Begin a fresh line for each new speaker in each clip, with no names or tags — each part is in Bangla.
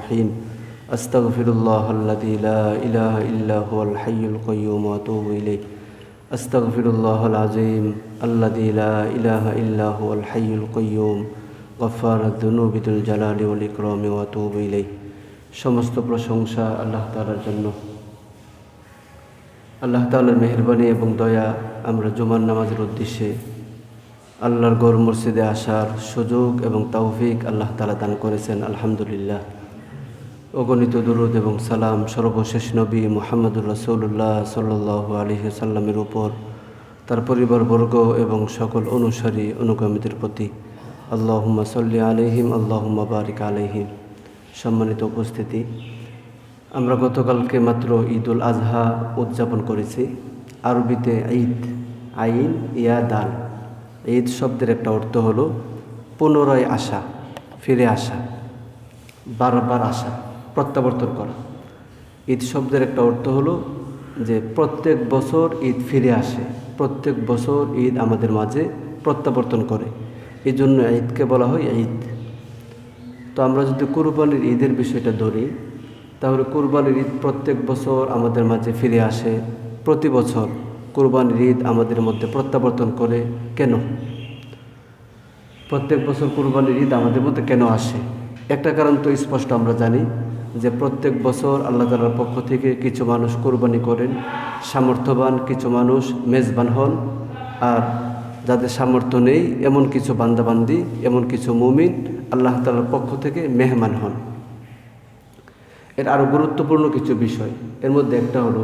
الصالحين أستغفر الله الذي لا إله إلا هو الحي القيوم وأتوب إليه أستغفر الله العظيم الذي لا إله إلا هو الحي القيوم غفار الذنوب ذو الجلال والإكرام وأتوب إليه সমস্ত প্রশংসা আল্লাহ তাআলার জন্য। আল্লাহ তাআলার মেহেরবানি এবং দয়া আমরা জুমার নামাজের উদ্দেশ্যে আল্লাহর ঘর মসজিদে আসার সুযোগ এবং তৌফিক আল্লাহ তাআলা দান করেছেন, আলহামদুলিল্লাহ। অগণিত দুরূদ এবং সালাম সর্বশেষ নবী মুহাম্মদুর রাসূলুল্লাহ সাল্লাল্লাহু আলাইহি ওয়াসাল্লামের উপর, তার পরিবারবর্গ এবং সকল অনুসারী অনুগামীদের প্রতি। আল্লাহুম্মা সাল্লি আলাইহিম আল্লাহুম্মা বারিক আলাইহিম। সম্মানিত উপস্থিতি, আমরা গতকালকে মাত্র ঈদুল আজহা উদযাপন করেছি। আরবিতে ঈদ, আইন ইয়া দাল। ঈদ শব্দের একটা অর্থ হলো পুনরায় আসা, ফিরে আসা, বারবার আসা, প্রত্যাবর্তন করা। ঈদ শব্দের একটা অর্থ হলো যে প্রত্যেক বছর ঈদ ফিরে আসে, প্রত্যেক বছর ঈদ আমাদের মাঝে প্রত্যাবর্তন করে, এই জন্য ঈদকে বলা হয় ঈদ। তো আমরা যদি কুরবানির ঈদের বিষয়টা ধরি, তাহলে কুরবানির ঈদ প্রত্যেক বছর আমাদের মাঝে ফিরে আসে। প্রতি বছর কুরবানির ঈদ আমাদের মধ্যে প্রত্যাবর্তন করে। কেন প্রত্যেক বছর কুরবানির ঈদ আমাদের মধ্যে কেন আসে? একটা কারণ তো স্পষ্ট, আমরা জানি যে প্রত্যেক বছর আল্লাহ তাআলার পক্ষ থেকে কিছু মানুষ কুরবানি করেন, সামর্থ্যবান কিছু মানুষ মেজবান হন, আর যাদের সামর্থ্য নেই এমন কিছু বান্দাবান্দি, এমন কিছু মুমিন আল্লাহ তাআলার পক্ষ থেকে মেহমান হন। এর আরও গুরুত্বপূর্ণ কিছু বিষয়, এর মধ্যে একটা হলো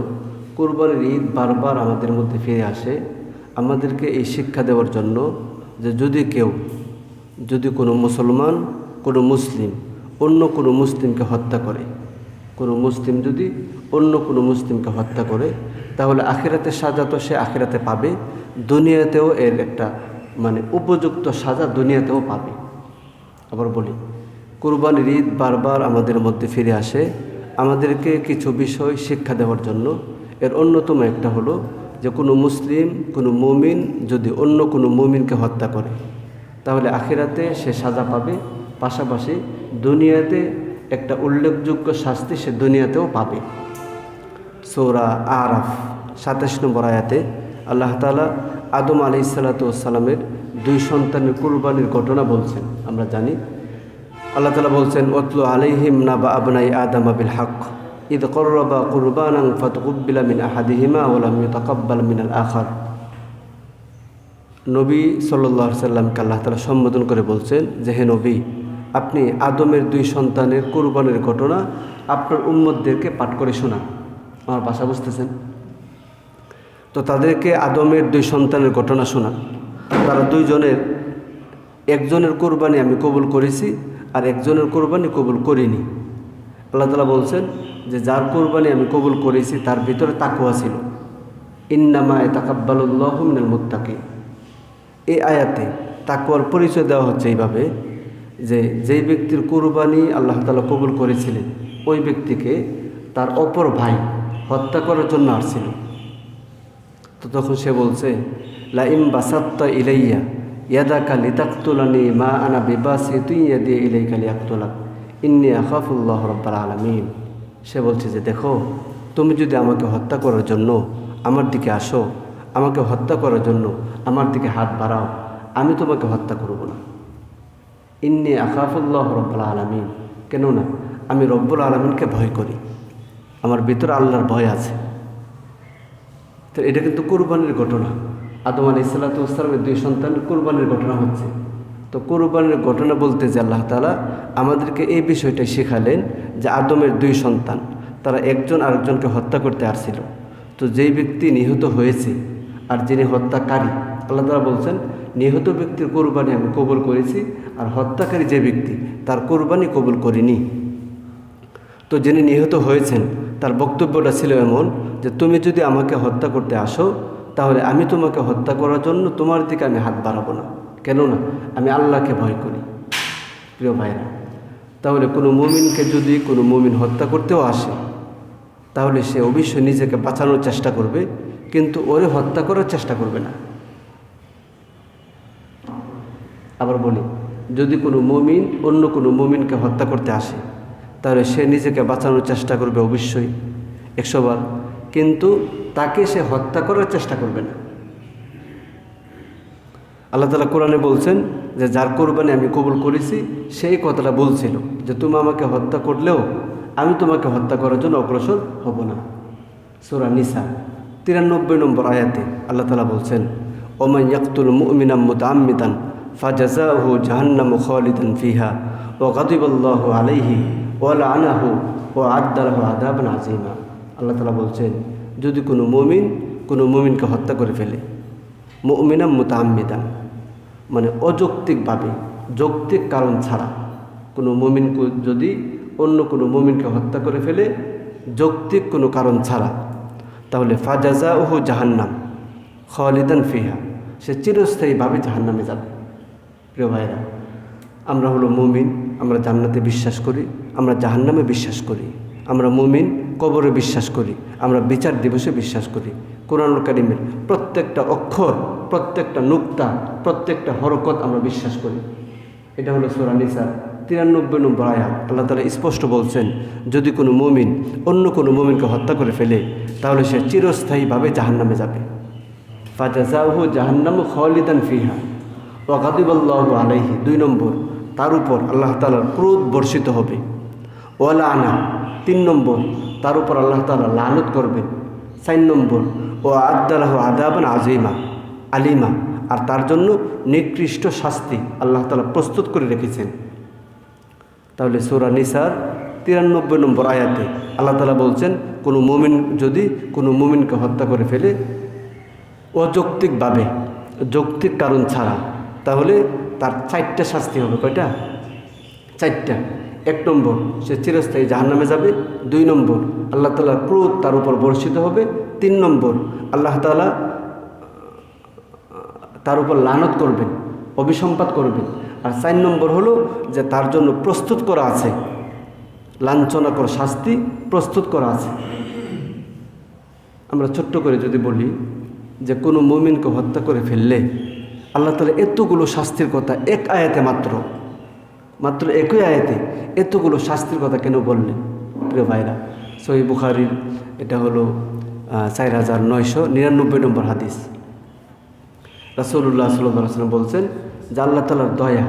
কুরবানির ঈদ বারবার আমাদের মধ্যে ফিরে আসে আমাদেরকে এই শিক্ষা দেওয়ার জন্য যে যদি কোনো মুসলমান, কোনো মুসলিম অন্য কোনো মুসলিমকে হত্যা করে, কোনো মুসলিম যদি অন্য কোনো মুসলিমকে হত্যা করে, তাহলে আখিরাতের সাজা তো সে আখিরাতে পাবে, দুনিয়াতেও এর একটা উপযুক্ত সাজা দুনিয়াতেও পাবে। আবার বলি, কুরবানির ঈদ বারবার আমাদের মধ্যে ফিরে আসে আমাদেরকে কিছু বিষয় শিক্ষা দেওয়ার জন্য। এর অন্যতম একটা হলো যে কোনো মুসলিম, কোনো মুমিন যদি অন্য কোনো মুমিনকে হত্যা করে, তাহলে আখিরাতে সে সাজা পাবে, পাশাপাশি দুনিয়াতে একটা উল্লেখযোগ্য শাস্তি সে দুনিয়াতেও পাবে। সূরা আরাফ ২৭ নম্বর আয়াতে আল্লাহ তাআলা আদম আলাইহিসসালাতু ওয়াসসালামের 2 সন্তানের কুরবানির ঘটনা বলছেন। আমরা জানি আল্লাহ তাআলা বলছেন, ওয়াতলু আলাইহিম নাবা আবনাই আদম বিল হক ইদ কররাবা কুরবানান ফাতকুব্বিলা মিন আহাদিহিমা ওয়া লাম ইউতাকাব্বাল মিনাল আখার। নবী সাল্লাল্লাহু আলাইহি সাল্লামকে আল্লাহ তাআলা সম্বোধন করে বলছেন যে, হে নবী, আপনি আদমের 2 সন্তানের কুরবানির ঘটনা আপনার উম্মতদেরকে পাঠ করে শোনান। আমার ভাষা বুঝতেছেন তো? তাদেরকে আদমের 2 সন্তানের ঘটনা শোনান। তারা 2 জনের, একজনের কুরবানি আমি কবুল করেছি আর একজনের কুরবানি কবুল করিনি। আল্লাহ তাআলা বলছেন যে যার কুরবানি আমি কবুল করেছি তার ভিতরে তাকওয়া ছিল। ইন্নামা ইয়াতাকাব্বালুল্লাহু মিনাল মুত্তাকিন। এই আয়াতে তাকওয়ার পরিচয় দেওয়া হচ্ছে এইভাবে যে যেই ব্যক্তির কুরবানি আল্লাহ তাআলা কবুল করেছিলেন, ওই ব্যক্তিকে তার অপর ভাই হত্যা করার জন্য আসছিল। তো তখন সে বলছে, লা ইম বাসাত্তা ইলাইয়া ইয়াদাকা লিতাকতুলানি মা আনা বিবাসিতুন ইয়াদি ইলাইকা লিয়াকতুলাক ইন্নী আখাফুল্লাহ রাব্বাল আলামিন। সে বলছে যে দেখো, তুমি যদি আমাকে হত্যা করার জন্য আমার দিকে আসো, আমাকে হত্যা করার জন্য আমার দিকে হাত বাড়াও, আমি তোমাকে হত্যা করব না। ইন্নী আখাফুল্লাহ রাব্বাল আলামিন, কেননা আমি রব্বুল আলামিনকে ভয় করি, আমার ভিতরে আল্লাহর ভয় আছে। তো এটা কিন্তু কুরবানির ঘটনা। আদম আলাইহিসসালাতু ওয়াসসালামের 2 সন্তানের কুরবানির ঘটনা হচ্ছে। তো কুরবানির ঘটনা বলতে যে আল্লাহ তাআলা আমাদেরকে এই বিষয়টাই শেখালেন যে আদমের 2 সন্তান তারা একজন আরেকজনকে হত্যা করতে আসছিল। তো যেই ব্যক্তি নিহত হয়েছে আর যিনি হত্যাকারী, আল্লাহ তাআলা বলছেন নিহত ব্যক্তির কুরবানি আমি কবুল করেছি, আর হত্যাকারী যে ব্যক্তি তার কুরবানি কবুল করিনি। তো যিনি নিহত হয়েছেন তার বক্তব্যটা ছিল এমন যে তুমি যদি আমাকে হত্যা করতে আসো, তাহলে আমি তোমাকে হত্যা করার জন্য তোমার দিকে আমি হাত বাড়াবো না, কেননা আমি আল্লাহকে ভয় করি। প্রিয় ভাইরা, তাহলে কোনো মুমিনকে যদি কোনো মুমিন হত্যা করতেও আসে, তাহলে সে অবশ্যই নিজেকে বাঁচানোর চেষ্টা করবে, কিন্তু ওরে হত্যা করার চেষ্টা করবে না। আবার বলি, যদি কোনো মুমিন অন্য কোনো মুমিনকে হত্যা করতে আসে, তাহলে সে নিজেকে বাঁচানোর চেষ্টা করবে অবশ্যই 100 বার, কিন্তু তাকে সে হত্যা করার চেষ্টা করবে না। আল্লাহ তাআলা কোরআনে বলছেন যে যার কোরবানি আমি কবুল করেছি, সেই কথাটা বলছিল যে তুমি আমাকে হত্যা করলেও আমি তোমাকে হত্যা করার জন্য অগ্রসর হব না। সূরা নিসা 93 নম্বর আয়াতে আল্লাহ তাআলা বলছেন, ওমান ইয়াকতুল মুমিনাম মুতাআম্মিদান ফাজাযাউহু জাহান্নামু খালিদান ফিহা ওয়া গাদিবাল্লাহু আলাইহি ওয়া লাআনাহু ওয়া আ'আদ্দা লাহু আযাবান আযীমা। আল্লাহ তাআলা বলছেন, যদি কোনো মুমিনকে হত্যা করে ফেলে, মুমিনাম মুতাআম্মিদান মানে অযৌক্তিকভাবে, যৌক্তিক কারণ ছাড়া কোনো মুমিনকে যদি অন্য কোনো মুমিনকে হত্যা করে ফেলে যৌক্তিক কোনো কারণ ছাড়া, তাহলে ফাজাযাউহু জাহান্নাম খালিদান ফিহা, সে চিরস্থায়ীভাবে জাহান্নামে যাবে। প্রিয় ভাইরা, আমরা হলো মুমিন, আমরা জান্নাতে বিশ্বাস করি, আমরা জাহান্নামে বিশ্বাস করি। আমরা মুমিন, কবরে বিশ্বাস করি, আমরা বিচার দিবসে বিশ্বাস করি। কোরআনুল কারীমের প্রত্যেকটা অক্ষর, প্রত্যেকটা নুক্তা, প্রত্যেকটা হরকত আমরা বিশ্বাস করি। এটা হলো সূরা নিসা 93 নম্বর আয়াত। আল্লাহ তাআলা স্পষ্ট বলছেন, যদি কোনো মুমিন অন্য কোনো মুমিনকে হত্যা করে ফেলে তাহলে সে চিরস্থায়ীভাবে জাহান্নামে যাবে। ফাজাযাউহু জাহান্নামু খালিদান ফিহা ওয়া গাদিবাল্লাহু আলাইহি, 2 নম্বর, তার উপর আল্লাহ তাআলার ক্রোধ বর্ষিত হবে। ওয়া লাআনা, 3 নম্বর, তার উপর আল্লাহ তাআলা লানত করবেন। 4 নম্বর, ওয়া আ'আদ্দা লাহু আযাবান আলিমা, আর তার জন্য নিকৃষ্ট শাস্তি আল্লাহ তাআলা প্রস্তুত করে রেখেছেন। তাহলে সূরা নিসার 93 নম্বর আয়াতে আল্লাহ তাআলা বলছেন, কোনো মুমিন যদি কোনো মুমিনকে হত্যা করে ফেলে অযৌক্তিকভাবে, যৌক্তিক কারণ ছাড়া, তাহলে তার 4টা শাস্তি হবে। কয়টা? 4টা। 1 নম্বর, সে চিরস্থায়ী জাহান্নামে যাবে। 2 নম্বর, আল্লাহ তাআলার ক্রোধ তার উপর বর্ষিত হবে। 3 নম্বর, আল্লাহ তাআলা তার উপর লানত করবেন, অভিসম্পাত করবেন। আর 4 নম্বর হলো যে তার জন্য প্রস্তুত করা আছে, লাঞ্ছনাকর শাস্তি প্রস্তুত করা আছে। আমরা ছোট্ট করে যদি বলি যে কোনো মুমিনকে হত্যা করে ফেললে আল্লাহ তাআলা এতগুলো শাস্তির কথা এক আয়াতে, মাত্র একই আয়াতে এতগুলো শাস্তির কথা কেন বললেন? প্রিয় ভাইরা, সহিহ বুখারীর এটা হলো 4999 নম্বর হাদিস। রাসূলুল্লাহ সাল্লাল্লাহু আলাইহি ওয়াসাল্লাম বলছেন যে আল্লাহ তাআলার দয়া,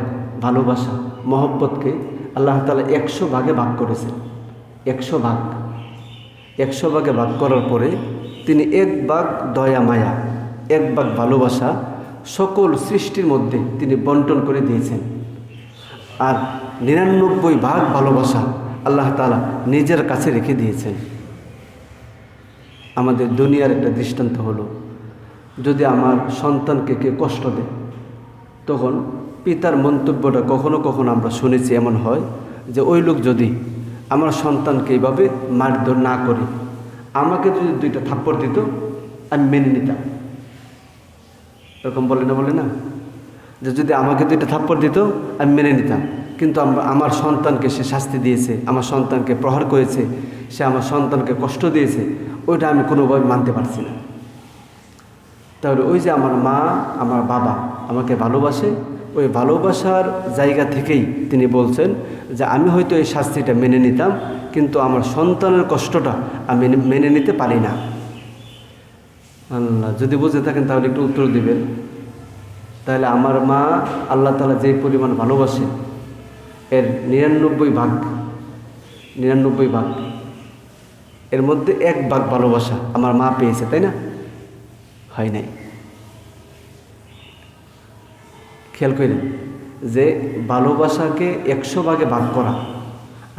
ভালোবাসা, মহব্বতকে আল্লাহ তাআলা 100 ভাগে ভাগ করেছেন। 100 ভাগ, 100 ভাগে ভাগ করার পরে তিনি 1 ভাগ দয়া মায়া, 1 ভাগ ভালোবাসা সকল সৃষ্টির মধ্যে তিনি বন্টন করে দিয়েছেন। আর 99 ভাগ ভালোবাসা আল্লাহ তাআলা নিজের কাছে রেখে দিয়েছেন। আমাদের দুনিয়ার একটা দৃষ্টান্ত হলো, যদি আমার সন্তানকে কে কষ্ট দেয়, তখন পিতার মন্তব্যটা কখনো কখনো আমরা শুনেছি এমন হয় যে ওই লোক যদি আমার সন্তানকে এইভাবে মারধর না করে আমাকে যদি 2টা থাপ্পড় দিত আমি মেনে নিতাম। এরকম বলে না যে যদি আমাকে 2টা থাপ্পড় দিত আমি মেনে নিতাম, কিন্তু আমার সন্তানকে সে শাস্তি দিয়েছে, আমার সন্তানকে প্রহার করেছে, সে আমার সন্তানকে কষ্ট দিয়েছে, ওইটা আমি কোনোভাবে মানতে পারছি না। তাহলে ওই যে আমার মা, আমার বাবা আমাকে ভালোবাসে, ওই ভালোবাসার জায়গা থেকেই তিনি বলছেন যে আমি হয়তো এই শাস্তিটা মেনে নিতাম, কিন্তু আমার সন্তানের কষ্টটা আমি মেনে নিতে পারি না। আল্লাহ, যদি বুঝে থাকেন তাহলে একটু উত্তর দিবেন। তাহলে আমার মা আল্লাহ তাআলা যেই পরিমাণ ভালোবাসে, এর 99 ভাগ, এর মধ্যে 1 ভাগ ভালোবাসা আমার মা পেয়েছে, তাই না? হয় নাই। খেয়াল করেন যে ভালোবাসাকে 100 ভাগে ভাগ করা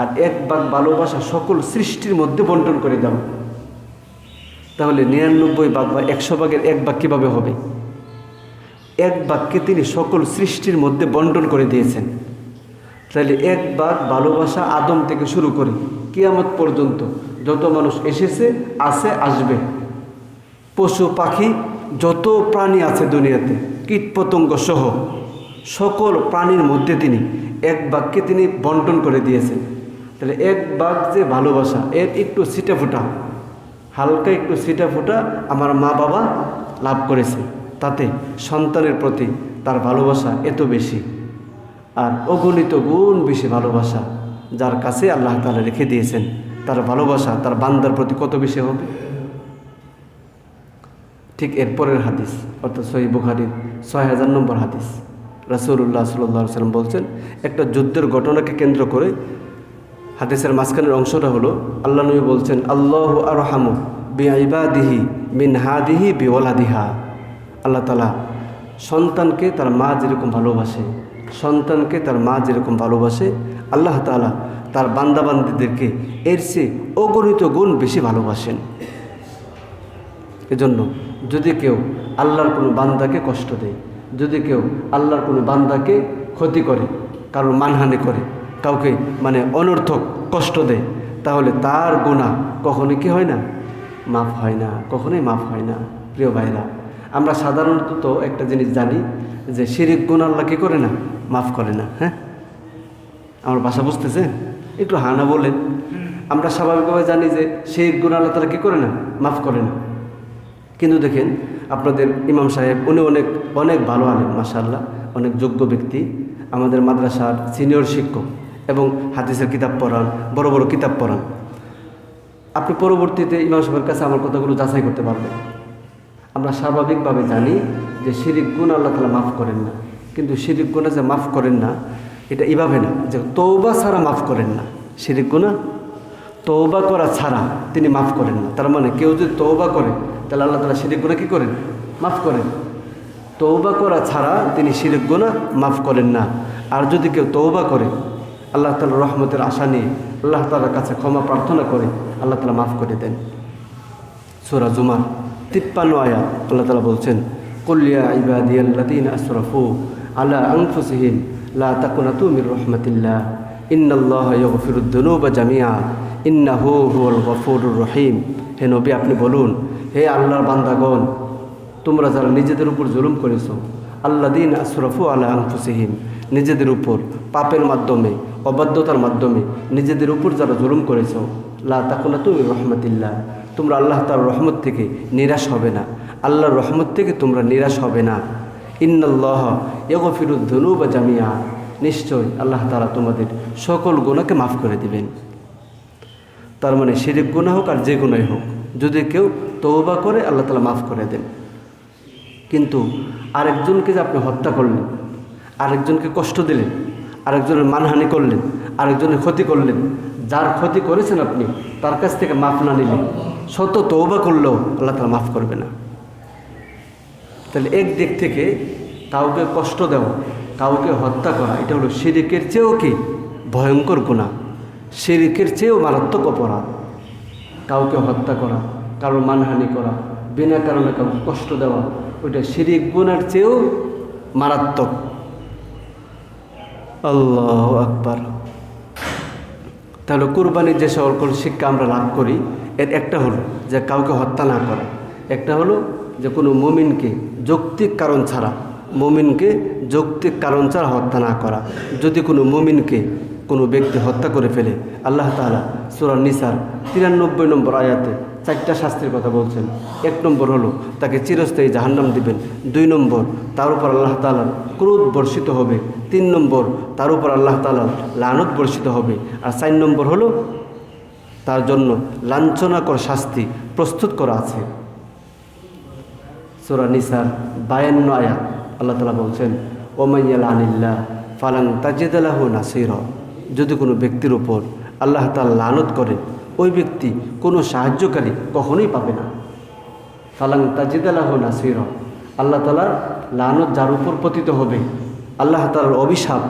আর 1 ভাগ ভালোবাসা সকল সৃষ্টির মধ্যে বন্টন করে দেওয়া, তাহলে 99 ভাগ বা 100 ভাগের 1 ভাগ কীভাবে হবে? 1 ভাগকে তিনি সকল সৃষ্টির মধ্যে বন্টন করে দিয়েছেন। তাহলে 1 ভাগ ভালোবাসা আদম থেকে শুরু করে কিয়ামত পর্যন্ত যত মানুষ এসেছে, আছে, আসবে, পশু পাখি যত প্রাণী আছে দুনিয়াতে, কীটপতঙ্গ সহ সকল প্রাণীর মধ্যে তিনি 1 ভাগকে তিনি বন্টন করে দিয়েছেন। তাহলে 1 ভাগ যে ভালোবাসা, এর একটু ছিটাফোঁটা, হালকা একটু ছিটাফোঁটা আমার মা বাবা লাভ করেছে, তাতে সন্তানের প্রতি তার ভালোবাসা এত বেশি, আর অগণিত গুণ বেশি ভালোবাসা যার কাছে আল্লাহ তাআলা রেখে দিয়েছেন, তার ভালোবাসা তার বান্দার প্রতি কত বেশি হবে। ঠিক এরপরের হাদিস, অর্থাৎ সহিহ বুখারীর ৬০০০ নম্বর হাদিস, রাসূলুল্লাহ সাল্লাল্লাহু আলাইহি ওয়াসাল্লাম বলছেন, একটা যুদ্ধের ঘটনাকে কেন্দ্র করে হাদিসের মাঝখানের অংশটা হলো, আল্লাহ নবী বলছেন, আল্লাহু আরহামু বিইবাদিহি মিন হাদিহি বিওয়ালাদিহা। আল্লাহ তাআলা সন্তানকে তার মা যেরকম ভালোবাসে, সন্তানকে তার মা যেরকম ভালোবাসে, আল্লাহ তাআলা তার বান্দাবান্দীদেরকে এর চেয়ে অগণিত গুণ বেশি ভালোবাসেন। এজন্য যদি কেউ আল্লাহর কোনো বান্দাকে কষ্ট দেয়, যদি কেউ আল্লাহর কোনো বান্দাকে ক্ষতি করে, কারোর মানহানি করে, কাউকে অনর্থক কষ্ট দেয়, তাহলে তার গুনাহ কখনোই কি হয় না, মাফ হয় না, কখনোই মাফ হয় না। প্রিয় ভাইরা, আমরা সাধারণত একটা জিনিস জানি যে শিরিক গুনাহ আল্লাহ কী করে না, মাফ করে না। হ্যাঁ, আমার ভাষা বুঝতেছে? একটু হানা বলেন। আমরা স্বাভাবিকভাবে জানি যে শিরিক গুনাহ আল্লাহ তাআলা কী করে না, মাফ করে না। কিন্তু দেখেন আপনাদের ইমাম সাহেব, উনি অনেক অনেক ভালো আলেম, মাশাআল্লাহ, অনেক যোগ্য ব্যক্তি, আমাদের মাদ্রাসার সিনিয়র শিক্ষক এবং হাদিসের কিতাব পড়ান, বড় বড় কিতাব পড়ান। আপনি পরবর্তীতে ইমাম সাহেবের কাছে আমার কথাগুলো যাচাই করতে পারবেন। আমরা স্বাভাবিকভাবে জানি যে শিরিক গুনাহ আল্লাহ তাআলা মাফ করেন না, কিন্তু শিরিক গুনাহ যে মাফ করেন না, এটা এভাবে না যে তওবা ছাড়া মাফ করেন না। শিরিক গুনাহ তওবা করা ছাড়া তিনি মাফ করেন না। তার মানে কেউ যদি তওবা করে, তাহলে আল্লাহ তাআলা শিরিক গুনাহ কী করেন, মাফ করেন। তওবা করা ছাড়া তিনি শিরিক গুনাহ মাফ করেন না। আর যদি কেউ তওবা করে, আল্লাহ তাআলার রহমতের আশা নিয়ে আল্লাহ তাআলার কাছে ক্ষমা প্রার্থনা করে, আল্লাহ তাআলা মাফ করে দেন। সূরা জুমার ৫৩ আয়াত আল্লাহ তাআলা বলছেন, কুল ইয়া ইবাদিয়াল্লাযীনা আসরাফু আলা আনফুসিহিম লা তাকুনাতু মির রাহমাতিল্লাহ ইন্নাল্লাহা ইয়াগফিরুদ যুনুবা জামিআ ইন্নাহু হুয়াল গফুরুর রহিম। হে নবী, আপনি বলুন, হে আল্লাহর বান্দাগণ, তোমরা যারা নিজেদের উপর জুলুম করেছো, আল্লাযীনা আসরাফু আলা আনফুসিহিম, নিজেদের উপর পাপের মাধ্যমে, অবাধ্যতার মাধ্যমে নিজেদের উপর যারা জুলুম করেছো, লা তাকুনাতু মির রাহমাতিল্লাহ, তোমরা আল্লাহ তাআলার রহমত থেকে নিরাশ হবে না, আল্লাহর রহমত থেকে তোমরা নিরাশ হবে না। ইন্নাল্লাহা ইয়াগফিরুদ যুনুবা জামিআ, নিশ্চয় আল্লাহ তাআলা তোমাদের সকল গুনাহকে মাফ করে দিবেন। তার মানে শিরিক গুনাহ হোক আর যে গুনাহই হোক, যদি কেউ তওবা করে আল্লাহ তাআলা মাফ করে দেন। কিন্তু আরেকজনকে যে আপনি হত্যা করলেন, আরেকজনকে কষ্ট দিলেন, আরেকজনের মানহানি করলেন, আরেকজনের ক্ষতি করলেন, যার ক্ষতি করেছেন আপনি তার কাছ থেকে মাফ না নিলে, শত তওবা করলেও আল্লাহ তাআলা মাফ করবে না। তাহলে এক দিক থেকে কাউকে কষ্ট দেওয়া, কাউকে হত্যা করা, এটা হলো শিরিকের চেয়েও কি ভয়ঙ্কর গুনাহ, শিরিকের চেয়েও মারাত্মক অপরাধ। কাউকে হত্যা করা, কারোর মানহানি করা, বিনা কারণে কাউকে কষ্ট দেওয়া, ওইটা শিরিক গুনার চেয়েও মারাত্মক। আল্লাহু আকবার। তাহলে কুরবানির যে সকল শিক্ষা আমরা লাভ করি, এর একটা হলো যে কাউকে হত্যা না করা, একটা হলো যে কোনো মুমিনকে যৌক্তিক কারণ ছাড়া, মুমিনকে যৌক্তিক কারণ ছাড়া হত্যা না করা। যদি কোনো মুমিনকে কোনো ব্যক্তি হত্যা করে ফেলে, আল্লাহ তাআলা সূরা নিসার ৯৩ নম্বর আয়াতে 4টা শাস্তির কথা বলছেন। 1 নম্বর হলো তাকে চিরস্থায়ী জাহান্নাম দিবেন, 2 নম্বর তার উপর আল্লাহ তাআলার ক্রোধ বর্ষিত হবে, 3 নম্বর তার উপর আল্লাহ তাআলার লানত বর্ষিত হবে, আর 4 নম্বর হলো তার জন্য লাঞ্ছনাকর শাস্তি প্রস্তুত করা আছে। সূরা নিসার 52 আয়াত আল্লাহ তাআলা বলছেন, ওমাইয়ালানিল্লাহ ফালান তাজিদ লাহু নাসীরা, যদি কোনো ব্যক্তির উপর আল্লাহ তাআলা লানত করে, ওই ব্যক্তি কোনো সাহায্যকারী কখনোই পাবে না। ফালান তাজিদ লাহু নাসীরা, আল্লাহ তাআলার লানত যার উপর পতিত হবে, আল্লাহ তাআলার অভিশাপ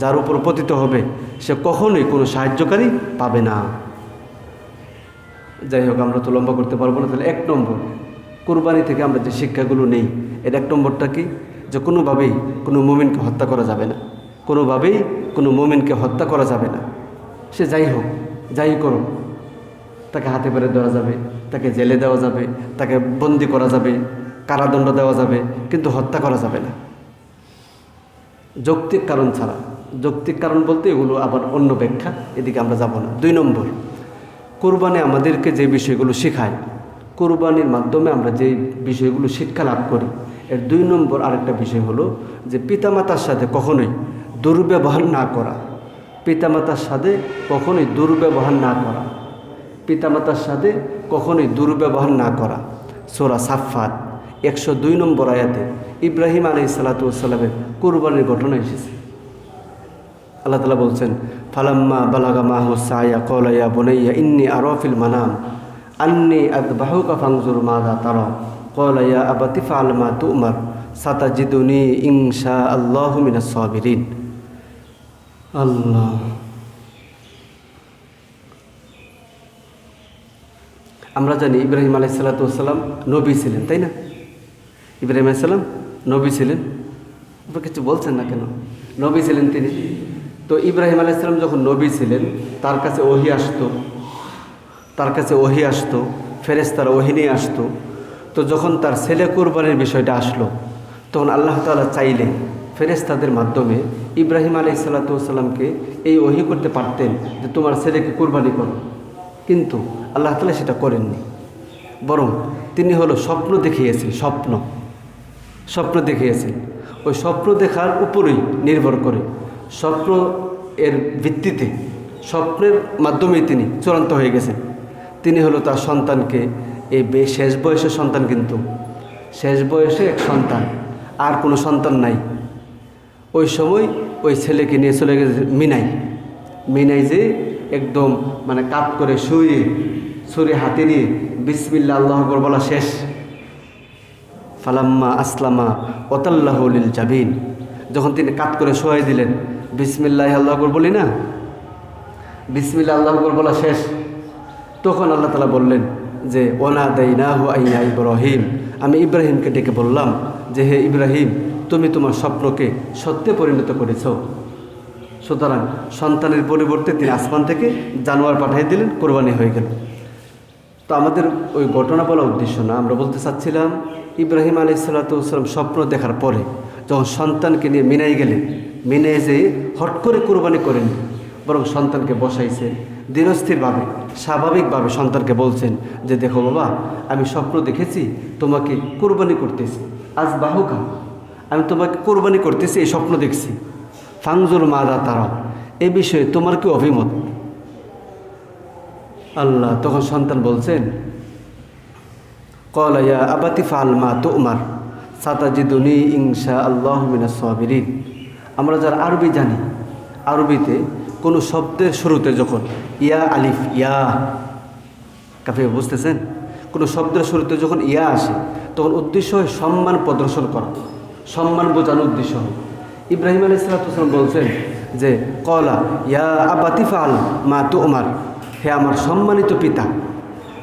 যার উপর পতিত হবে, সে কখনোই কোনো সাহায্যকারী পাবে না। যাই হোক, আমরা তো লম্বা করতে পারবো না। তাহলে 1 নম্বর কুরবানি থেকে আমরা যে শিক্ষাগুলো নেই, এর 1 নম্বরটা কি, যে কোনোভাবেই কোনো মুমিনকে হত্যা করা যাবে না, কোনোভাবেই কোনো মুমিনকে হত্যা করা যাবে না। সে যাই হোক, যাই করো, তাকে হাতে পেরে দেওয়া যাবে, তাকে জেলে দেওয়া যাবে, তাকে বন্দি করা যাবে, কারাদণ্ড দেওয়া যাবে, কিন্তু হত্যা করা যাবে না যৌক্তিক কারণ ছাড়া। যৌক্তিক কারণ বলতে এগুলো আবার অন্য ব্যাখ্যা, এদিকে আমরা যাব না। 2 নম্বর, কুরবানি আমাদেরকে যে বিষয়গুলো শেখায়, কুরবানির মাধ্যমে আমরা যে বিষয়গুলো শিক্ষা লাভ করি, এর 2 নম্বর আরেকটা বিষয় হলো যে পিতামাতার সাথে কখনোই দুর্ব্যবহার না করা। পিতামাতার সাথে কখনোই দুর্ব্যবহার না করা, পিতামাতার সাথে কখনোই দুর্ব্যবহার না করা। সূরা সাফফাত 102 নম্বর আয়াতে ইব্রাহিম আলাইহিসসালামের কুরবানির ঘটনা এসেছে। আল্লাহ তাআলা বলছেন, ফালাম্মা বালাগা মাহু সায়া ক্বালা ইয়া বুনাইয়া ইন্নী আরা ফিল মানাম আন্নী আযবাহুকা ফানজুর মাযা তারা ক্বালা ইয়া আবাতি ফাআল মা তু'মার সাতাজিদুনি ইনশাআল্লাহু মিনাস সাবিরিন। আল্লাহ, আমরা জানি ইব্রাহিম আলাইহিসসালাম নবী ছিলেন, তাই না? ইব্রাহিম আলাইহিসসালাম নবী ছিলেন। আপনারা কিছু বলছেন না কেন? নবী ছিলেন তিনি। তো ইব্রাহিম আলাইহিসসালাম যখন নবী ছিলেন, তার কাছে ওহী আসতো, ফেরেশতারা ওহী নিয়ে আসতো। তো যখন তার ছেলে কুরবানির বিষয়টা আসলো, তখন আল্লাহ তাআলা চাইলে ফেরেশতাদের মাধ্যমে ইব্রাহিম আলাইহিসসালামকে এই ওহী করতে পারতেন যে তোমার ছেলেকে কুরবানি করো, কিন্তু আল্লাহ তাআলা সেটা করেননি। বরং তিনি স্বপ্ন দেখিয়েছেন, স্বপ্ন দেখিয়েছেন। ওই স্বপ্ন দেখার উপরেই নির্ভর করে, স্বপ্ন এর ভিত্তিতে, স্বপ্নের মাধ্যমেই তিনি চূড়ান্ত হয়ে গেছেন। তিনি তার সন্তানকে, এই শেষ বয়সের সন্তান, কিন্তু শেষ বয়সে এক সন্তান, আর কোনো সন্তান নাই। ওই সময় ওই ছেলেকে নিয়ে চলে গেছে মিনাই, যে একদম কাত করে ছুরি হাতে নিয়ে বিসমিল্লাহ আল্লাহু আকবার বলা শেষ। ফালাম্মা আসলামা ওয়াতাল্লাহু লিল জাবিন, যখন তিনি কাত করে শোয়াই দিলেন, বিসমিল্লাহ আল্লাহু আকবার বলি না, বিসমিল্লাহ আল্লাহু আকবার বলা শেষ, তখন আল্লাহ তাআলা বললেন যে ওয়ানাদাইনাহু আইয়া ইব্রাহিম, আমি ইব্রাহিমকে ডেকে বললাম যে হে ইব্রাহিম, তুমি তোমার স্বপ্নকে সত্যে পরিণত করেছ। সুতরাং সন্তানের পরিবর্তে তিনি আসমান থেকে জানোয়ার পাঠিয়ে দিলেন, কোরবানি হয়ে গেল। তো আমাদের ওই ঘটনা বলা উদ্দেশ্য না, আমরা বলতে চাচ্ছিলাম ইব্রাহিম আলাইহিসসালাম স্বপ্ন দেখার পরে যখন সন্তানকে নিয়ে মিনায় গেলেন, মিনায় যেয়ে হট করে কোরবানি করেন, বরং সন্তানকে বসাইছেন ধীরস্থিরভাবে, স্বাভাবিকভাবে সন্তানকে বলছেন যে দেখো বাবা, আমি স্বপ্ন দেখেছি তোমাকে কোরবানি করতেছি, আজ বাহুকা, আমি তোমাকে কোরবানি করতেছি, এই স্বপ্ন দেখছি, ফাংজুর মাযা তারা, এ বিষয়ে তোমার কি অভিমত? আল্লাহ তখন সন্তান বলছেন, ক্বালা ইয়া আবাতি ফাআল মা তু'মার সাতাজিদুনি ইনশাআল্লাহু মিনাস সাবিরিন। আমরা যারা আরবি জানি, আরবিতে কোনো শব্দের শুরুতে যখন ইয়া আলিফ ইয়া কাফে, বুঝতেছেন? কোনো শব্দের শুরুতে যখন ইয়া আসে, তখন উদ্দেশ্য হয় সম্মান প্রদর্শন করা, সম্মান বোঝানোর উদ্দেশ্য হয়। ইব্রাহিম আলাইহিসসালাম বলছেন যে ক্বালা ইয়া আবাতি ফাআল মা তু'মার, হে আমার সম্মানিত পিতা,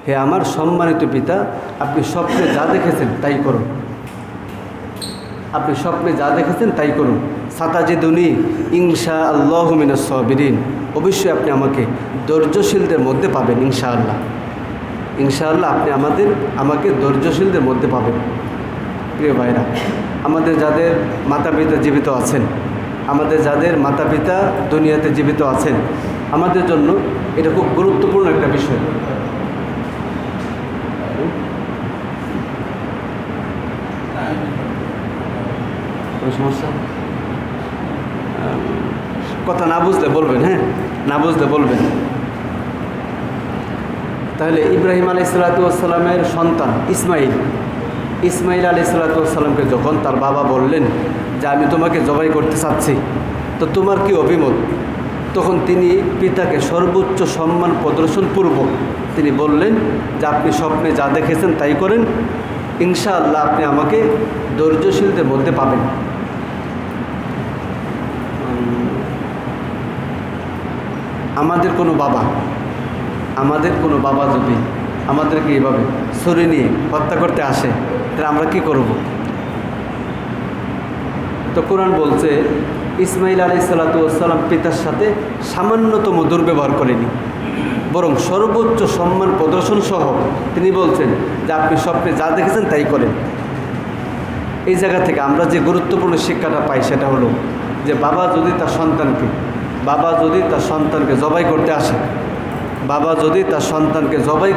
হে আমার সম্মানিত পিতা, আপনি স্বপ্নে যা দেখেছেন তাই করুন, আপনি স্বপ্নে যা দেখেছেন তাই করুন। সাতাজিদুনি ইনশাআল্লাহু মিনাস সাবিরিন, অবশ্যই আপনি আমাকে ধৈর্যশীলদের মধ্যে পাবেন, ইনশাআল্লাহ, ইনশাআল্লাহ আপনি আমাকে ধৈর্যশীলদের মধ্যে পাবেন। প্রিয় ভাইরা, আমাদের যাদের মাতা পিতা জীবিত আছেন, আমাদের যাদের মাতা পিতা দুনিয়াতে জীবিত আছেন, আমাদের জন্য এটা খুব গুরুত্বপূর্ণ একটা বিষয়। কোনো সমস্যা? কথা না বুঝলে বলবেন, হ্যাঁ, না বুঝলে বলবেন। তাহলে ইব্রাহিম আলাইহিসসালামের সন্তান ইসমাইল আলাইহিসসালামকে যখন তার বাবা বললেন যে আমি তোমাকে জবাই করতে চাচ্ছি, তো তোমার কি অভিমত? তখন তিনি পিতাকে সর্বোচ্চ সম্মান প্রদর্শনপূর্বক তিনি বললেন যে আপনি স্বপ্নে যা দেখেছেন তাই করেন, ইনশাআল্লাহ আপনি আমাকে ধৈর্যশীলদের মধ্যে পাবেন। আমাদের কোনো বাবা যদি আমাদেরকে এইভাবে ছুরি নিয়ে হত্যা করতে আসে, তাহলে আমরা কি করব? তো কোরআন বলছে ইসমাইল আলাইহিসসালাম পিতার সাথে সামান্যতম দুর্ব্যবহার করেনি, বরং সর্বোচ্চ সম্মান প্রদর্শন সহ তিনি বলছেন যে আপনি স্বপ্নে যা দেখেছেন তাই করেন। এই জায়গা থেকে আমরা যে গুরুত্বপূর্ণ শিক্ষাটা পাই সেটা হলো যে বাবা যদি তার সন্তানকে জবাই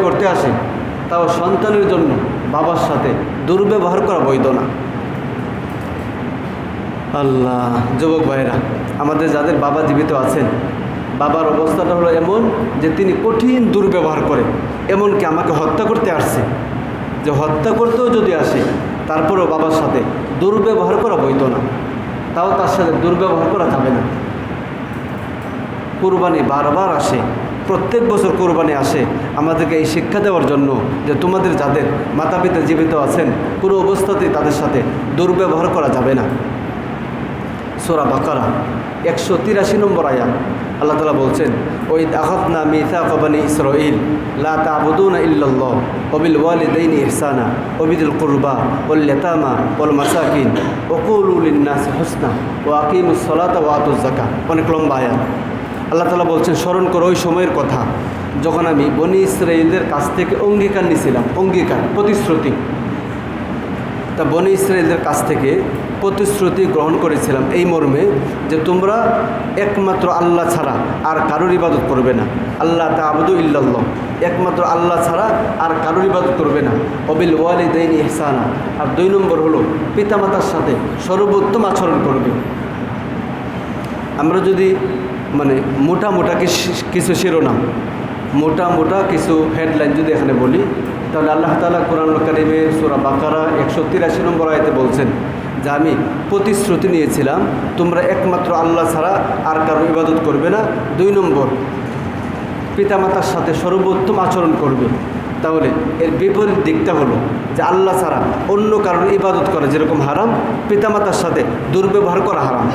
করতে আসে, তাও সন্তানের জন্য বাবার সাথে দুর্ব্যবহার করা বৈধ না। আল্লাহ, যুবক ভাইরা, আমাদের যাদের বাবা জীবিত আছেন, বাবার অবস্থাটা হলো এমন যে তিনি কঠিন দুর্ব্যবহার করে, এমনকি আমাকে হত্যা করতে আসছে, যে হত্যা করতেও যদি আসে তারপরেও বাবার সাথে দুর্ব্যবহার করা বৈধ না, তাও তার সাথে দুর্ব্যবহার করা যাবে না। কুরবানি বারবার আসে, প্রত্যেক বছর কুরবানি আসে আমাদেরকে এই শিক্ষা দেওয়ার জন্য যে তোমাদের যাদের মাতা পিতা জীবিত আছেন কোনো অবস্থাতেই তাদের সাথে দুর্ব্যবহার করা যাবে না। সূরা বাকারা 183 নম্বর আয়াত আল্লাহ তাআলা বলছেন, ওই আখাযনা মিসাকা বনি ইসরাঈল লা তা'বুদুনা ইল্লাল্লাহ ওয়া বিল ওয়ালিদাইনি ইহসানা ওয়া বিযিল কুরবা ওয়াল ইয়াতামা ওয়াল মাসাকিন ওয়া কুলু লিন-নাসি হুসনা ওয়া আকিমুস সালাতা ওয়া আতুজ যাকাত। অনেক লম্বা আয়াত। আল্লাহ তাআলা বলছেন, স্মরণ করো ওই সময়ের কথা যখন আমি বনি ইসরাঈলদের কাছ থেকে অঙ্গীকার নিয়েছিলাম, অঙ্গীকার প্রতিশ্রুতি। তা বনি ইসরাঈলদের কাছ থেকে প্রতিশ্রুতি গ্রহণ করেছিলাম এই মর্মে যে তোমরা একমাত্র আল্লাহ ছাড়া আর কারোর ইবাদত করবে না। আল্লাহ তা'বুদু ইল্লাল্লাহ, একমাত্র আল্লাহ ছাড়া আর কারোর ইবাদত করবে না। ওয়াবিল ওয়ালিদাইনি ইহসানা, আর 2 নম্বর হলো পিতামাতার সাথে সর্বোত্তম আচরণ করবে। আমরা যদি মোটা মোটা কিছু শিরোনাম, মোটা মোটা কিছু হেডলাইন যদি এখানে বলি, তাহলে আল্লাহ তাআলা কোরআনুল কারীমে সূরা বাকারা 183 নম্বর আয়াতে বলছেন যে আমি প্রতিশ্রুতি নিয়েছিলাম তোমরা একমাত্র আল্লাহ ছাড়া আর কারো ইবাদত করবে না। 2 নম্বর পিতামাতার সাথে সর্বোত্তম আচরণ করবে। তাহলে এর বিপরীত দিকটা হলো যে আল্লাহ ছাড়া অন্য কারোর ইবাদত করা যেরকম হারাম, পিতামাতার সাথে দুর্ব্যবহার করা হারাম।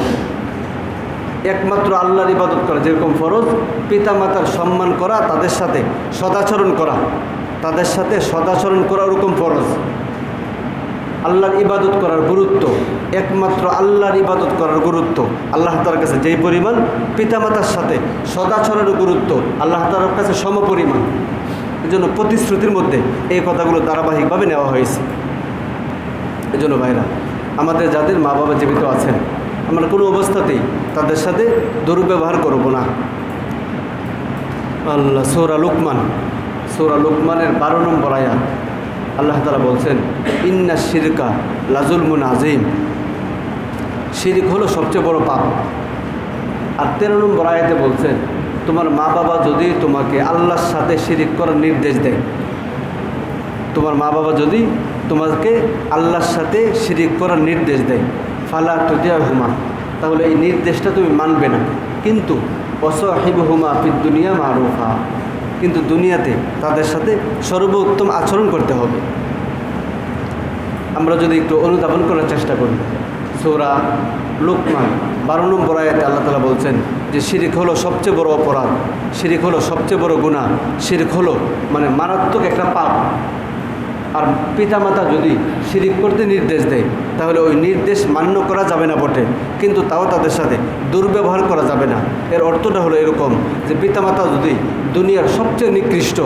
একমাত্র আল্লাহর ইবাদত করা যেরকম ফরজ, পিতামাতার সম্মান করা, তাদের সাথে সদাচরণ করা, তাদের সাথে সদাচরণ করা ওরকম ফরজ। আল্লাহর ইবাদত করার গুরুত্ব, একমাত্র আল্লাহর ইবাদত করার গুরুত্ব আল্লাহ তাআলার কাছে যেই পরিমাণ, পিতামাতার সাথে সদাচরণের গুরুত্ব আল্লাহ তাআলার কাছে সমপরিমাণ। এজন্য প্রতিশ্রুতির মধ্যে এই কথাগুলো ধারাবাহিকভাবে নেওয়া হয়েছে। এজন্য ভাইরা, আমাদের যাদের মা বাবা জীবিত আছেন আমরা কোনো অবস্থাতেই তাদের সাথে দুর্ব্যবহার করব না। আল্লাহ সূরা লুকমানের 12 নম্বর আয়াত আল্লাহ তাআলা বলছেন, ইন্না শিরকা লাজুলমুন আযীম, শিরক হলো সবচেয়ে বড় পাপ। আর 13 নম্বর আয়াতে বলছেন, তোমার মা বাবা যদি তোমাকে আল্লাহর সাথে শিরক করার নির্দেশ দেয়, তোমার মা বাবা যদি তোমাকে আল্লাহর সাথে শিরক করার নির্দেশ দেয়, ফালা তুতি'হুমা, তাহলে এই নির্দেশটা তুমি মানবে না। কিন্তু ওয়াসাহিবহুমা ফিদ দুনিয়া মারুফা, কিন্তু দুনিয়াতে তাদের সাথে সর্বোত্তম আচরণ করতে হবে। আমরা যদি একটু অনুধাবন করার চেষ্টা করি, সূরা লুকমান 12 নম্বর আয়াতে আল্লাহ তাআলা বলছেন যে শিরক হলো সবচেয়ে বড় অপরাধ, শিরক হলো সবচেয়ে বড় গুনাহ, শিরক হলো মারাত্মক একটা পাপ। আর পিতামাতা যদি শিরক করতে নির্দেশ দেয় তাহলে ওই নির্দেশ মান্য করা যাবে না বটে, কিন্তু তাও তাদের সাথে দুর্ব্যবহার করা যাবে না। এর অর্থটা হলো এরকম যে পিতামাতা যদি দুনিয়ার সবচেয়ে নিকৃষ্ট,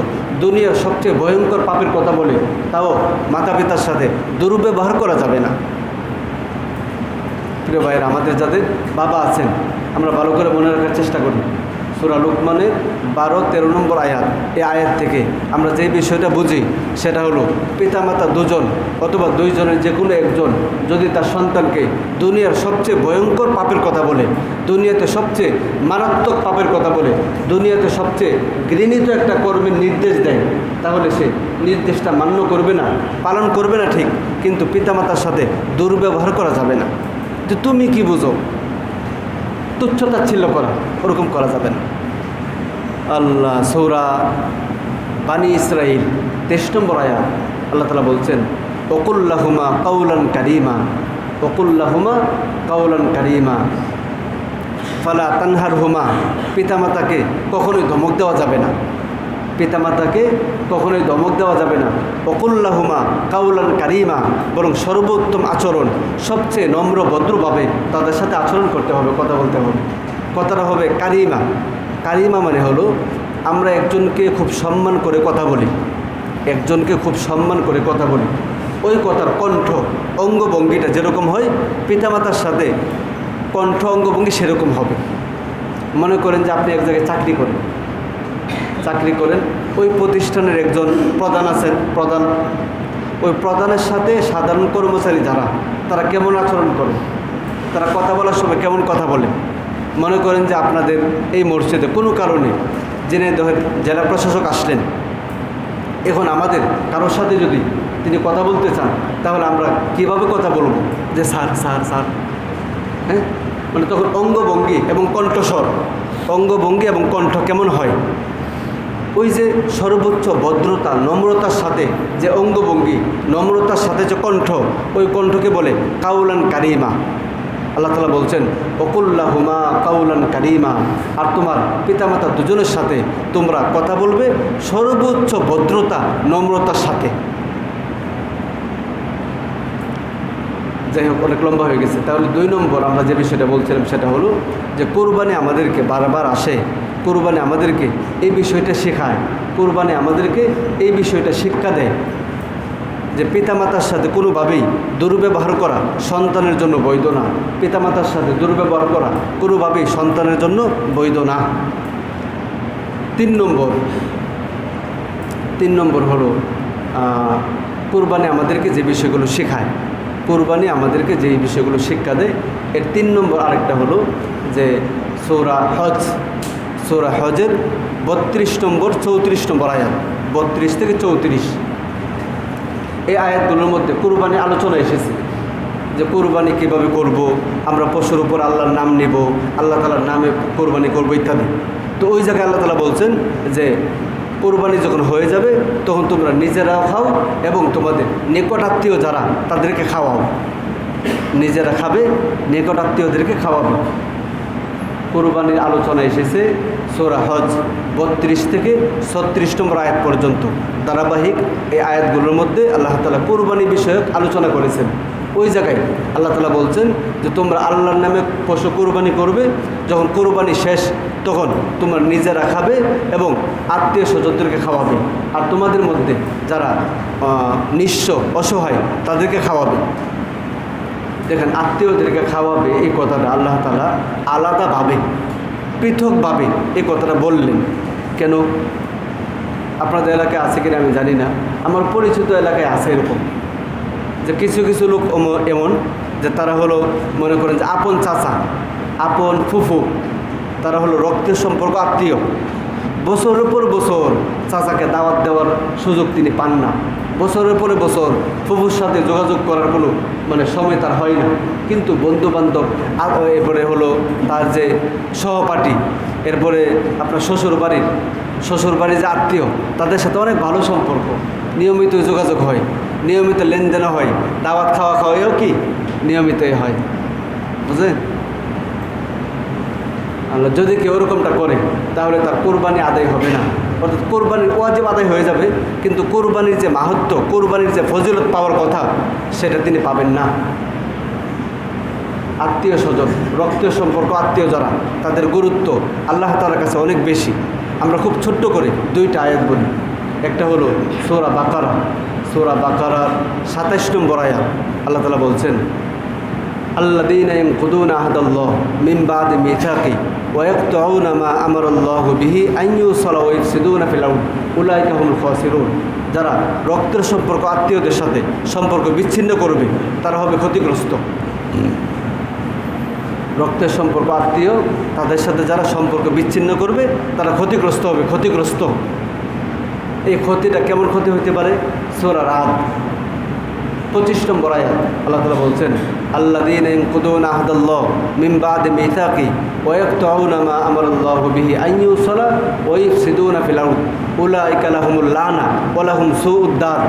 দুনিয়ার সবচেয়ে ভয়ঙ্কর পাপের কথা বলে, তাও মাতা পিতার সাথে দুর্ব্যবহার করা যাবে না। প্রিয় ভাইয়েরা, আমাদের যাদের বাবা আছেন আমরা ভালো করে মনে রাখার চেষ্টা করি। সূরা লুকমানের 12-13 নম্বর আয়াত, এই আয়াত থেকে আমরা যে বিষয়টা বুঝি সেটা হলো পিতামাতা দুজন অথবা 2 জনের যে কোনো একজন যদি তার সন্তানকে দুনিয়ার সবচেয়ে ভয়ঙ্কর পাপের কথা বলে, দুনিয়াতে সবচেয়ে মারাত্মক পাপের কথা বলে, দুনিয়াতে সবচেয়ে ঘৃণিত একটা কর্মের নির্দেশ দেয়, তাহলে সে নির্দেশটা মান্য করবে না, পালন করবে না ঠিক, কিন্তু পিতামাতার সাথে দুর্ব্যবহার করা যাবে না। যে তুমি কি বুঝো, তুচ্ছতাচ্ছিল্য করা, ওরকম করা যাবে না। আল্লাহ সূরা বানি ইসরাঈল 23 নম্বর আয়াত আল্লাহ তাআলা বলছেন, ওকুল্লাহুমা কাওলান কারীমা, ওকুল্লাহুমা কাওলান কারীমা ফালা তানহারহুমা, পিতামাতাকে কখনোই ধমক দেওয়া যাবে না, পিতামাতাকে কখনোই ধমক দেওয়া যাবে না। ওকুল্লাহুমা কাওলান কারীমা, বরং সর্বোত্তম আচরণ, সবচেয়ে নম্র ভদ্রভাবে তাদের সাথে আচরণ করতে হবে, কথা বলতে হবে। কথাটা হবে কারীমা। কারীমা মানে হলো আমরা একজনকে খুব সম্মান করে কথা বলি, একজনকে খুব সম্মান করে কথা বলি, ওই কথার কণ্ঠ অঙ্গভঙ্গিটা যেরকম হয় পিতামাতার সাথে কণ্ঠ অঙ্গভঙ্গি সেরকম হবে। মনে করেন যে আপনি এক জায়গায় চাকরি করেন, ওই প্রতিষ্ঠানের একজন প্রধান আছেন, ওই প্রধানের সাথে সাধারণ কর্মচারী যারা, তারা কেমন আচরণ করে, তারা কথা বলার সময় কেমন কথা বলে, মনে করেন যে আপনাদের এই মসজিদে কোনো কারণে ঝিনাইদহের জেলা প্রশাসক আসলেন, এখন আমাদের কারোর সাথে যদি তিনি কথা বলতে চান, তাহলে আমরা কিভাবে কথা বলবো যে স্যার স্যার স্যার? হ্যাঁ, মানে তখন অঙ্গভঙ্গি এবং কণ্ঠস্বর, অঙ্গভঙ্গি এবং কণ্ঠ কেমন হয়? ওই যে সর্বোচ্চ ভদ্রতা নম্রতার সাথে যে অঙ্গভঙ্গি, নম্রতার সাথে যে কণ্ঠ, ওই কণ্ঠকে বলে কাউলান কারিমা। আল্লাহ তাআলা বলছেন ওকুল্লাহুমা কাউলান কারিমা, আর তোমার পিতামাতা দুজনের সাথে তোমরা কথা বলবে সর্বোচ্চ ভদ্রতা নম্রতার সাথে। যাই হোক, অনেক লম্বা হয়ে গেছে। তাহলে 2 নম্বর আমরা যে বিষয়টা বলছিলাম সেটা হলো যে কোরবানি আমাদেরকে বারবার আসে, কোরবানি আমাদেরকে এই বিষয়টা শেখায়, কোরবানি আমাদেরকে এই বিষয়টা শিক্ষা দেয় যে পিতামাতার সাথে কোনোভাবেই দুর্ব্যবহার করা সন্তানের জন্য বৈধ না। পিতামাতার সাথে দুর্ব্যবহার করা কোনোভাবেই সন্তানের জন্য বৈধ না। 3 নম্বর হলো কোরবানি আমাদেরকে যে বিষয়গুলো শেখায়, কোরবানি আমাদেরকে যেই বিষয়গুলো শিক্ষা দেয়, এর 3 নম্বর আরেকটা হলো যে সূরা হজের 32 নম্বর 34 নম্বর আয়াত, 32 থেকে 34 এই আয়াতগুলোর মধ্যে কোরবানি আলোচনা এসেছে যে কোরবানি কীভাবে করব, আমরা পশুর উপর আল্লাহর নাম নেব, আল্লাহ তাআলার নামে কোরবানি করব ইত্যাদি। তো ওই জায়গায় আল্লাহ তাআলা বলছেন যে কোরবানি যখন হয়ে যাবে তখন তোমরা নিজেরাও খাও এবং তোমাদের নিকটাত্মীয় যারা তাদেরকে খাওয়াও, নিজেরা খাবে, নিকটাত্মীয়দেরকে খাওয়াবে। কোরবানির আলোচনা এসেছে সূরা হজ 32 থেকে 36 নম্বর আয়াত পর্যন্ত। ধারাবাহিক এই আয়াতগুলোর মধ্যে আল্লাহ তাআলা কোরবানি বিষয়ক আলোচনা করেছেন। ওই জায়গায় আল্লাহ তাআলা বলছেন যে তোমরা আল্লাহর নামে পশু কোরবানি করবে, যখন কোরবানি শেষ তখন তোমরা নিজেরা খাবে এবং আত্মীয় স্বজনদেরকে খাওয়াবে, আর তোমাদের মধ্যে যারা নিঃস্ব অসহায় তাদেরকে খাওয়াবে। দেখেন, আত্মীয়দেরকে খাওয়াবে এই কথাটা আল্লাহ তাআলা আলাদাভাবে পৃথকভাবে এই কথাটা বললেন কেন? আপনাদের এলাকায় আছে কিনা আমি জানি না, আমার পরিচিত এলাকায় আছে এরকম যে কিছু কিছু লোক এমন যে তারা হলো মনে করেন যে আপন চাচা, আপন ফুফু, তারা হলো রক্তের সম্পর্ক আত্মীয়, বছরের পর বছর চাচাকে দাওয়াত দেওয়ার সুযোগ তিনি পান না, বছরের পরে বছর ফুফুর সাথে যোগাযোগ করার কোনো সময় তার হয় না। কিন্তু বন্ধুবান্ধব, এরপরে হলো তার যে সহপাঠী, এরপরে আপনার শ্বশুরবাড়ির যে আত্মীয়, তাদের সাথে অনেক ভালো সম্পর্ক, নিয়মিত যোগাযোগ হয়, নিয়মিত লেনদেনও হয়, দাওয়াত খাওয়াও কি নিয়মিতই হয়, বুঝলেন? আল্লাহ যদি কেউ ওরকমটা করে তাহলে তার কোরবানি আদায় হবে না, অর্থাৎ কোরবানির ওয়াজিব আদায় হয়ে যাবে, কিন্তু কোরবানির যে মাহাত্ম্য, কোরবানির যে ফজিলত পাওয়ার কথা সেটা তিনি পাবেন না। আত্মীয় স্বজন, রক্তীয় সম্পর্ক, আত্মীয় যারা, তাদের গুরুত্ব আল্লাহ তাআলার কাছে অনেক বেশি। আমরা খুব ছোট্ট করে 2টা আয়াত বলি। একটা হলো সূরা বাকারার 27 নম্বর আয়াত। আল্লাহ তাআলা বলছেন আল্লাযীনা ইয়ানকুদুনা আহদাল্লাহ মিন বাদি মিসাকি ওয়া ইয়াকতুউনা মা আমারাল্লাহু বিহি আন ইউসালা ওয়া ইফসিদুনা ফিল আরদ উলাইকা হুমুল খাসিরুন। যারা রক্তের সম্পর্ক, আত্মীয়দের সাথে সম্পর্ক বিচ্ছিন্ন করবে তারা হবে ক্ষতিগ্রস্ত। রক্তের সম্পর্ক, আত্মীয়, তাদের সাথে যারা সম্পর্ক বিচ্ছিন্ন করবে তারা ক্ষতিগ্রস্ত হবে, ক্ষতিগ্রস্ত। এই ক্ষতিটা কেমন ক্ষতি হতে পারে? সূরা রাদ 25 নম্বর আয়াত আল্লাহ তাআলা বলছেন আল্লাযীনা ইয়ানকুদুনা আহদাল্লাহ মিন বাদি মিসাকি ওয়া ইয়াকতুউনা মা আমারাল্লাহু বিহি আন ইউসালা ওয়া ইফসিদুনা ফিল আরদ উলাইকা লাহুমুল লানা ওয়া লাহুম সুউদ দার।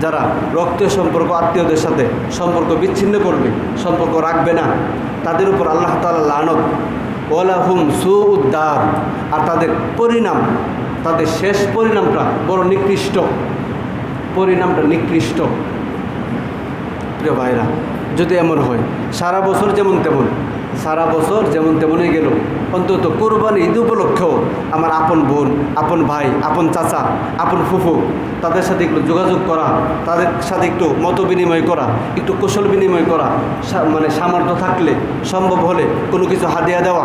যারা রক্তের সম্পর্ক, আত্মীয়দের সাথে সম্পর্ক বিচ্ছিন্ন করবে, সম্পর্ক রাখবে না, তাদের উপর আল্লাহ তাআলা লানত, ওয়া লাহুম সুউদ দার, আর তাদের পরিণাম, তাদের শেষ পরিণামটা বড় নিকৃষ্ট, পরিণামটা নিকৃষ্ট। প্রিয় ভাইরা, যদি এমন হয় সারা বছর যেমন তেমনই গেল, অন্তত কোরবানি ঈদ উপলক্ষেও আমার আপন বোন, আপন ভাই, আপন চাচা, আপন ফুফু, তাদের সাথে একটু যোগাযোগ করা, তাদের সাথে একটু মত বিনিময় করা, একটু কুশল বিনিময় করা, সামর্থ্য থাকলে, সম্ভব হলে কোনো কিছু হাদিয়া দেওয়া।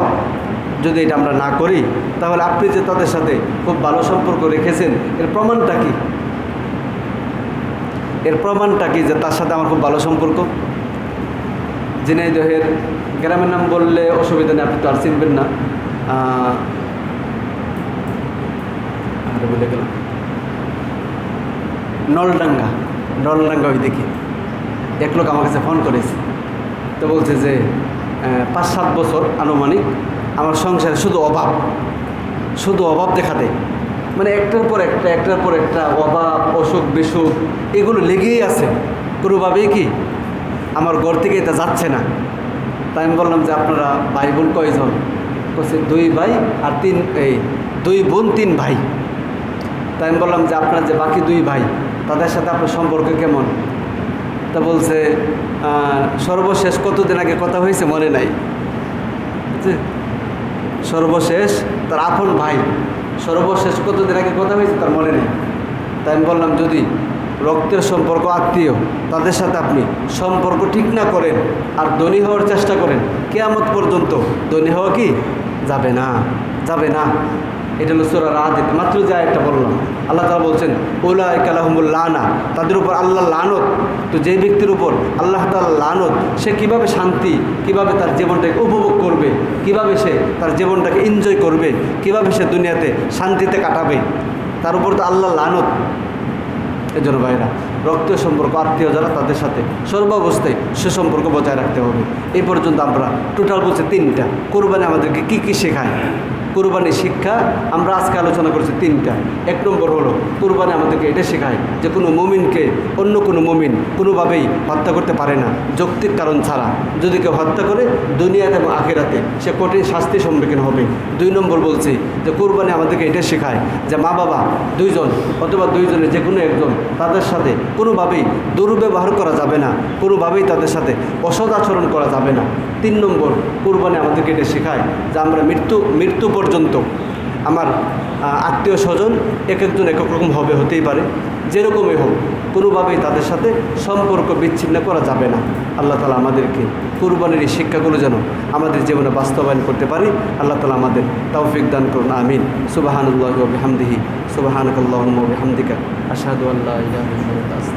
যদি এটা আমরা না করি তাহলে আপনি যে তাদের সাথে খুব ভালো সম্পর্ক রেখেছেন, এর প্রমাণটা কি? যে তার সাথে আমার খুব ভালো সম্পর্ক? ঝিনাইদহের গ্রামের নাম বললে অসুবিধা নেই, আপনি তো আর চিনবেন না। বলে গেলাম নলডাঙ্গা ওই দেখি এক লোক আমার কাছে ফোন করেছে, তো বলছে যে 5-7 বছর আনুমানিক আমার সংসারে শুধু অভাব দেখা দেয়, মানে একটার পর একটা অভাব, অসুখ বিসুখ এগুলো লেগেই আছে, কোনোভাবেই কি আমার ঘর থেকে এটা যাচ্ছে না। তাই আমি বললাম যে আপনারা ভাই বোন কয়জন? বলছে 2 ভাই আর 2 বোন 3 ভাই। তাই আমি বললাম যে আপনার যে বাকি 2 ভাই তাদের সাথে আপনার সম্পর্ক কেমন? তা বলছে সর্বশেষ কতদিন আগে কথা হয়েছে মনে নাই, সর্বশেষ তার আপন ভাই সর্বশেষ কতদিন আগে কথা হয়েছে তার মনে নেই। তাই আমি বললাম যদি রক্তের সম্পর্ক, আত্মীয়, তাদের সাথে আপনি সম্পর্ক ঠিক না করেন আর ধনী হওয়ার চেষ্টা করেন, কিয়ামত পর্যন্ত ধনী হওয়া কি যাবে না। এটা হলো সূরা রাদ। মাত্র যে আয়াতটা বললাম, আল্লাহ তাআলা বলছেন উলাইকা লাহুমুল লানা, তাদের উপর আল্লাহ লানত। তো যে ব্যক্তির উপর আল্লাহ তাআলা লানত, সে কিভাবে শান্তি, কিভাবে তার জীবনটাকে উপভোগ করবে, কিভাবে সে তার জীবনটাকে এনজয় করবে, কিভাবে সে দুনিয়াতে শান্তিতে কাটাবে, তার উপর তো আল্লাহ লানত। এই জন্য ভাইরা, রক্তের সম্পর্ক, আত্মীয় যারা, তাদের সাথে সর্বাবস্থায় সুসম্পর্ক বজায় রাখতে হবে। এই পর্যন্ত আমরা টোটাল বলছে 3টা। কোরবানি আমাদেরকে কী শেখায়? কোরবানির শিক্ষা আমরা আজকে আলোচনা করছি 3টা। 1 নম্বর হলো কোরবানি আমাদেরকে এটা শেখায় যে কোনো মুমিনকে অন্য কোনো মুমিন কোনোভাবেই হত্যা করতে পারে না যৌক্তিক কারণ ছাড়া। যদি কেউ হত্যা করে দুনিয়াতে এবং আখিরাতে সে কঠিন শাস্তির সম্মুখীন হবে। 2 নম্বর বলছি যে কোরবানি আমাদেরকে এটা শেখায় যে মা বাবা 2 জন অথবা 2 জনের যে কোনো একজন, তাদের সাথে কোনোভাবেই দুর্ব্যবহার করা যাবে না, কোনোভাবেই তাদের সাথে অসৎ আচরণ করা যাবে না। 3 নম্বর কোরবানি আমাদেরকে এটা শেখায় যে আমরা মৃত্যু পর্যন্ত আমার আত্মীয় স্বজন একজন এক রকম হতেই পারে, যেরকমই হোক কোনোভাবেই তাদের সাথে সম্পর্ক বিচ্ছিন্ন করা যাবে না। আল্লাহ তাআলা আমাদেরকে কুরবানির এই শিক্ষাগুলো যেন আমাদের জীবনে বাস্তবায়ন করতে পারি। আল্লাহ তাআলা আমাদের তৌফিক দান করুন, আমিন। সুবহানাল্লাহি ওয়া বিহামদিহি, সুবহানাকাল্লাহুম্মা ওয়া বিহামদিকা, আশহাদু আল্লা ইলাহা ইল্লা আনতা।